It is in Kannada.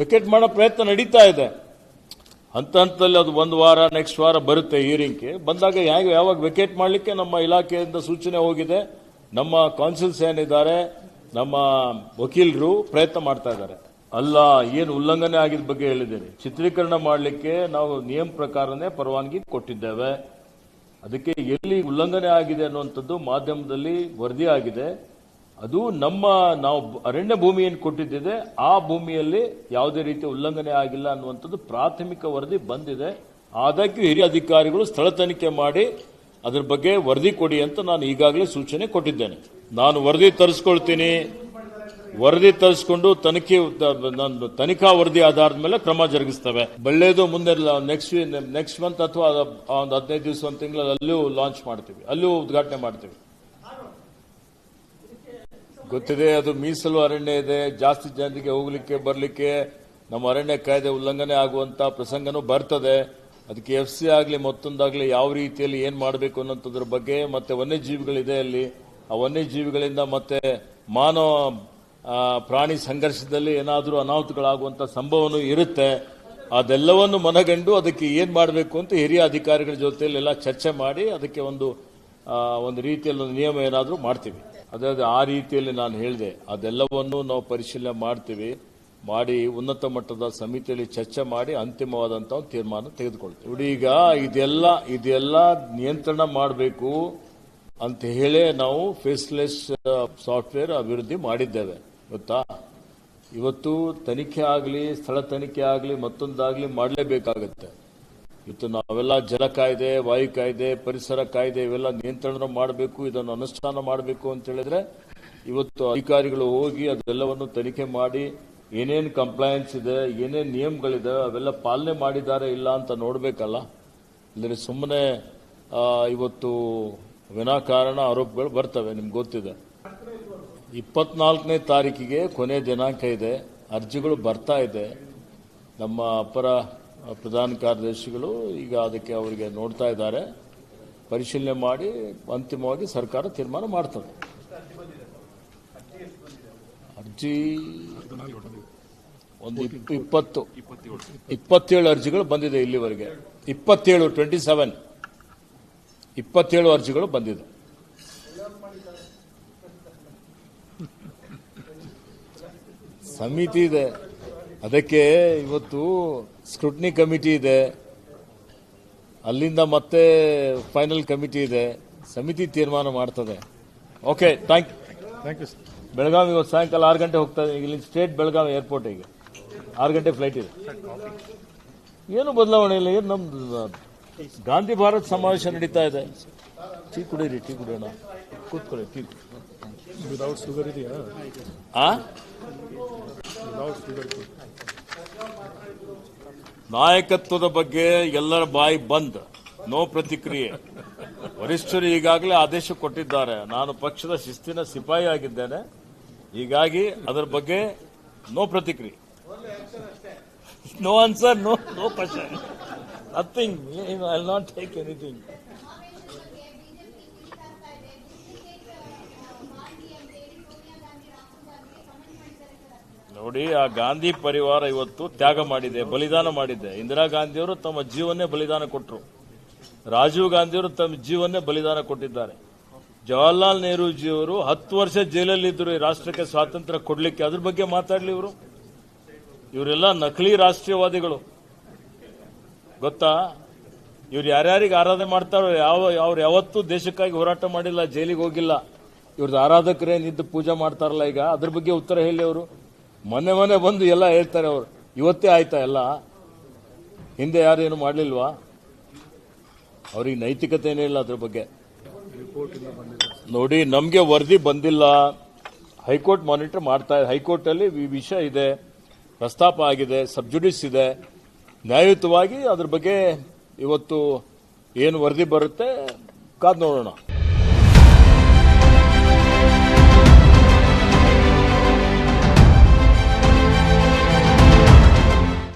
ವೆಕೇಟ್ ಮಾಡೋ ಪ್ರಯತ್ನ ನಡೀತಾ ಇದೆ. ಹಂತ ಹಂತದಲ್ಲಿ ಅದು ಒಂದು ವಾರ ನೆಕ್ಸ್ಟ್ ವಾರ ಬರುತ್ತೆ ಹಿಯರಿಂಗ್ಗೆ. ಬಂದಾಗ ಯಾವಾಗ ವೆಕೇಟ್ ಮಾಡಲಿಕ್ಕೆ ನಮ್ಮ ಇಲಾಖೆಯಿಂದ ಸೂಚನೆ ಹೋಗಿದೆ. ನಮ್ಮ ಕೌನ್ಸಿಲ್ಸ್ ಏನಿದ್ದಾರೆ, ನಮ್ಮ ವಕೀಲರು ಪ್ರಯತ್ನ ಮಾಡ್ತಾ ಇದ್ದಾರೆ. ಅಲ್ಲ, ಏನು ಉಲ್ಲಂಘನೆ ಆಗಿದ ಬಗ್ಗೆ ಹೇಳಿದ್ದೇನೆ. ಚಿತ್ರೀಕರಣ ಮಾಡಲಿಕ್ಕೆ ನಾವು ನಿಯಮ ಪ್ರಕಾರನೇ ಪರವಾನಗಿ ಕೊಟ್ಟಿದ್ದೇವೆ. ಅದಕ್ಕೆ ಎಲ್ಲಿ ಉಲ್ಲಂಘನೆ ಆಗಿದೆ ಅನ್ನುವಂಥದ್ದು ಮಾಧ್ಯಮದಲ್ಲಿ ವರದಿ ಆಗಿದೆ. ಅದು ನಾವು ಅರಣ್ಯ ಭೂಮಿಯನ್ನು ಕೊಟ್ಟಿದ್ದಿದೆ, ಆ ಭೂಮಿಯಲ್ಲಿ ಯಾವುದೇ ರೀತಿಯ ಉಲ್ಲಂಘನೆ ಆಗಿಲ್ಲ ಅನ್ನುವಂಥದ್ದು ಪ್ರಾಥಮಿಕ ವರದಿ ಬಂದಿದೆ. ಆದಾಗ್ಯೂ ಹಿರಿಯ ಅಧಿಕಾರಿಗಳು ಸ್ಥಳ ತನಿಖೆ ಮಾಡಿ ಅದರ ಬಗ್ಗೆ ವರದಿ ಕೊಡಿ ಅಂತ ನಾನು ಈಗಾಗಲೇ ಸೂಚನೆ ಕೊಟ್ಟಿದ್ದೇನೆ. ನಾನು ವರದಿ ತರಿಸ್ಕೊಳ್ತೀನಿ. ವರದಿ ತರಿಸಿಕೊಂಡು ತನಿಖಾ ವರದಿ ಆಧಾರದ ಮೇಲೆ ಕ್ರಮ ಜರುಗಿಸ್ತವೆ. ಒಳ್ಳೆಯದು. ಮುಂದೆ ನೆಕ್ಸ್ಟ್ ಮಂತ್ ಅಥವಾ ಒಂದು 15 ದಿವಸ, ಒಂದು ತಿಂಗಳಲ್ಲಿ ಅಲ್ಲೂ ಲಾಂಚ್ ಮಾಡ್ತೀವಿ, ಅಲ್ಲೂ ಉದ್ಘಾಟನೆ ಮಾಡ್ತೀವಿ. ಗೊತ್ತಿದೆ, ಅದು ಮೀಸಲು ಅರಣ್ಯ ಇದೆ. ಜಾಸ್ತಿ ಜನರಿಗೆ ಹೋಗ್ಲಿಕ್ಕೆ ಬರ್ಲಿಕ್ಕೆ ನಮ್ಮ ಅರಣ್ಯ ಕಾಯ್ದೆ ಉಲ್ಲಂಘನೆ ಆಗುವಂತ ಪ್ರಸಂಗನೂ ಬರ್ತದೆ. ಅದಕ್ಕೆ FC ಆಗಲಿ ಮತ್ತೊಂದಾಗಲಿ ಯಾವ ರೀತಿಯಲ್ಲಿ ಏನ್ ಮಾಡಬೇಕು ಅನ್ನೋದ್ರ ಬಗ್ಗೆ, ಮತ್ತೆ ವನ್ಯಜೀವಿಗಳಿದೆ ಅಲ್ಲಿ, ಆ ವನ್ಯಜೀವಿಗಳಿಂದ ಮತ್ತೆ ಮಾನವ ಪ್ರಾಣಿ ಸಂಘರ್ಷದಲ್ಲಿ ಏನಾದರೂ ಅನಾಹುತಗಳಾಗುವಂತ ಸಂಭವನೂ ಇರುತ್ತೆ. ಅದೆಲ್ಲವನ್ನು ಮನಗಂಡು ಅದಕ್ಕೆ ಏನ್ ಮಾಡಬೇಕು ಅಂತ ಹಿರಿಯ ಅಧಿಕಾರಿಗಳ ಜೊತೆಯಲ್ಲೆಲ್ಲ ಚರ್ಚೆ ಮಾಡಿ ಅದಕ್ಕೆ ಒಂದು ರೀತಿಯಲ್ಲಿ ಒಂದು ನಿಯಮ ಏನಾದರೂ ಮಾಡ್ತೀವಿ. ಅದೇ ಆ ರೀತಿಯಲ್ಲಿ ನಾನು ಹೇಳಿದೆ, ಅದೆಲ್ಲವನ್ನು ನಾವು ಪರಿಶೀಲನೆ ಮಾಡ್ತೀವಿ. ಮಾಡಿ ಉನ್ನತ ಮಟ್ಟದ ಸಮಿತಿಯಲ್ಲಿ ಚರ್ಚೆ ಮಾಡಿ ಅಂತಿಮವಾದಂತ ಒಂದು ತೀರ್ಮಾನ ತೆಗೆದುಕೊಳ್ತೀವಿ. ನೋಡಿ, ಈಗ ಇದೆಲ್ಲ ನಿಯಂತ್ರಣ ಮಾಡಬೇಕು ಅಂತ ಹೇಳಿ ನಾವು ಫೇಸ್ಲೆಸ್ ಸಾಫ್ಟ್ವೇರ್ ಅಭಿವೃದ್ಧಿ ಮಾಡಿದ್ದೇವೆ. ಗೊತ್ತಾ, ಇವತ್ತು ತನಿಖೆ ಆಗಲಿ, ಸ್ಥಳ ತನಿಖೆ ಆಗಲಿ, ಮತ್ತೊಂದಾಗಲಿ ಮಾಡಲೇಬೇಕಾಗುತ್ತೆ. ಇವತ್ತು ನಾವೆಲ್ಲ ಜಲ ಕಾಯ್ದೆ, ವಾಯು ಕಾಯ್ದೆ, ಪರಿಸರ ಕಾಯ್ದೆ ಇವೆಲ್ಲ ನಿಯಂತ್ರಣ ಮಾಡಬೇಕು, ಇದನ್ನು ಅನುಷ್ಠಾನ ಮಾಡಬೇಕು ಅಂತ ಹೇಳಿದ್ರೆ ಇವತ್ತು ಅಧಿಕಾರಿಗಳು ಹೋಗಿ ಅದೆಲ್ಲವನ್ನು ತನಿಖೆ ಮಾಡಿ ಏನೇನು ಕಂಪ್ಲೈನ್ಸ್ ಇದೆ, ಏನೇನು ನಿಯಮಗಳಿದೆ ಅವೆಲ್ಲ ಪಾಲನೆ ಮಾಡಿದ್ದಾರೆ ಇಲ್ಲ ಅಂತ ನೋಡಬೇಕಲ್ಲ. ಇಲ್ಲದ್ರೆ ಸುಮ್ಮನೆ ಇವತ್ತು ವಿನಾಕಾರಣ ಆರೋಪಗಳು ಬರ್ತವೆ. ನಿಮ್ಗೆ ಗೊತ್ತಿದೆ, 24ನೇ ತಾರೀಕಿಗೆ ಕೊನೆ ದಿನಾಂಕ ಇದೆ. ಅರ್ಜಿಗಳು ಬರ್ತಾ ಇದೆ. ನಮ್ಮ ಅಪರ ಪ್ರಧಾನ ಕಾರ್ಯದರ್ಶಿಗಳು ಈಗ ಅದಕ್ಕೆ ಅವರಿಗೆ ನೋಡ್ತಾ ಇದ್ದಾರೆ. ಪರಿಶೀಲನೆ ಮಾಡಿ ಅಂತಿಮವಾಗಿ ಸರ್ಕಾರ ತೀರ್ಮಾನ ಮಾಡ್ತದೆ. ಅರ್ಜಿ ಒಂದು 27 ಅರ್ಜಿಗಳು ಬಂದಿದೆ ಇಲ್ಲಿವರೆಗೆ. 27 ಅರ್ಜಿಗಳು ಬಂದಿದೆ. ಸಮಿತಿ ಇದೆ, ಅದಕ್ಕೆ ಇವತ್ತು ಸ್ಕ್ರೂಟಿನಿ ಕಮಿಟಿ ಇದೆ, ಅಲ್ಲಿಂದ ಮತ್ತೆ ಫೈನಲ್ ಕಮಿಟಿ ಇದೆ. ಸಮಿತಿ ತೀರ್ಮಾನ ಮಾಡ್ತದೆ. Okay, thank you. ಬೆಳಗಾವಿ ಇವತ್ತು ಸಾಯಂಕಾಲ 6 ಗಂಟೆ ಹೋಗ್ತಾ ಇದೆ. ಇಲ್ಲಿ ಸ್ಟೇಟ್ ಬೆಳಗಾವಿ ಏರ್ಪೋರ್ಟ್ ಈಗ 6 ಗಂಟೆ ಫ್ಲೈಟ್ ಇದೆ. ಏನು ಬದಲಾವಣೆ ಇಲ್ಲ. ಏನು ನಮ್ದು ಗಾಂಧಿ ಭಾರತ್ ಸಮಾವೇಶ ನಡೀತಾ ಇದೆ. ಟೀ ಕುಡೀರಿ, ಟೀ ಕುಡಿಯೋಣ, ಕೂತ್ಕೊಳ್ಳಿ. ಟೀ ವಿದೌಟ್ ಶುಗರ್ ಇದೆಯಾ? ನಾಯಕತ್ವದ ಬಗ್ಗೆ ಎಲ್ಲರ ಬಾಯಿ ಬಂದ್, ನೋ ಪ್ರತಿಕ್ರಿಯೆ. ವರಿಷ್ಠರು ಈಗಾಗಲೇ ಆದೇಶ ಕೊಟ್ಟಿದ್ದಾರೆ. ನಾನು ಪಕ್ಷದ ಶಿಸ್ತಿನ ಸಿಪಾಯಿ ಆಗಿದ್ದೇನೆ, ಹೀಗಾಗಿ ಅದರ ಬಗ್ಗೆ ನೋ ಪ್ರತಿಕ್ರಿಯೆ. No answer, no question, nothing. I will not take anything. ನೋಡಿ, ಆ ಗಾಂಧಿ ಪರಿವಾರ ಇವತ್ತು ತ್ಯಾಗ ಮಾಡಿದೆ, ಬಲಿದಾನ ಮಾಡಿದೆ. ಇಂದಿರಾ ಗಾಂಧಿಯವರು ತಮ್ಮ ಜೀವನ್ನೇ ಬಲಿದಾನ ಕೊಟ್ಟರು. ರಾಜೀವ್ ಗಾಂಧಿಯವರು ತಮ್ಮ ಜೀವನ್ನೇ ಬಲಿದಾನ ಕೊಟ್ಟಿದ್ದಾರೆ. ಜವಾಹರ್ಲಾಲ್ ನೆಹರೂಜಿಯವರು 10 ವರ್ಷ ಜೈಲಲ್ಲಿದ್ದರು ಈ ರಾಷ್ಟ್ರಕ್ಕೆ ಸ್ವಾತಂತ್ರ್ಯ ಕೊಡ್ಲಿಕ್ಕೆ. ಅದ್ರ ಬಗ್ಗೆ ಮಾತಾಡ್ಲಿ ಇವರು? ಇವರೆಲ್ಲ ನಕಲಿ ರಾಷ್ಟ್ರೀಯವಾದಿಗಳು. ಗೊತ್ತಾ? ಇವ್ರು ಯಾರ್ಯಾರಿಗೆ ಆರಾಧನೆ ಮಾಡ್ತಾರೋ, ಅವ್ರು ಯಾವತ್ತೂ ದೇಶಕ್ಕಾಗಿ ಹೋರಾಟ ಮಾಡಿಲ್ಲ, ಜೈಲಿಗೆ ಹೋಗಿಲ್ಲ. ಇವ್ರದ್ದು ಆರಾಧಕರೇನಿದ್ದು ಪೂಜೆ ಮಾಡ್ತಾರಲ್ಲ, ಈಗ ಅದ್ರ ಬಗ್ಗೆ ಉತ್ತರ ಹೇಳಿ ಅವರು. ಮೊನ್ನೆ ಬಂದು ಎಲ್ಲ ಹೇಳ್ತಾರೆ ಅವರು. ಇವತ್ತೇ ಆಯ್ತಾ ಎಲ್ಲ? ಹಿಂದೆ ಯಾರೇನು ಮಾಡಲಿಲ್ವಾ? ಅವ್ರಿಗೆ ನೈತಿಕತೆನೇ ಇಲ್ಲ ಅದ್ರ ಬಗ್ಗೆ. ನೋಡಿ, ನಮಗೆ ವರದಿ ಬಂದಿಲ್ಲ. ಹೈಕೋರ್ಟ್ ಮಾನಿಟರ್ ಮಾಡ್ತಾ ಇದೆ. ಹೈಕೋರ್ಟ್ ಅಲ್ಲಿ ಈ ವಿಷಯ ಇದೆ, ಪ್ರಸ್ತಾಪ ಆಗಿದೆ, ಸಬ್ಜುಡಿಸ್ ಇದೆ. ನ್ಯಾಯಯುತವಾಗಿ ಅದ್ರ ಬಗ್ಗೆ ಇವತ್ತು ಏನು ವರದಿ ಬರುತ್ತೆ ಕಾದ್ ನೋಡೋಣ.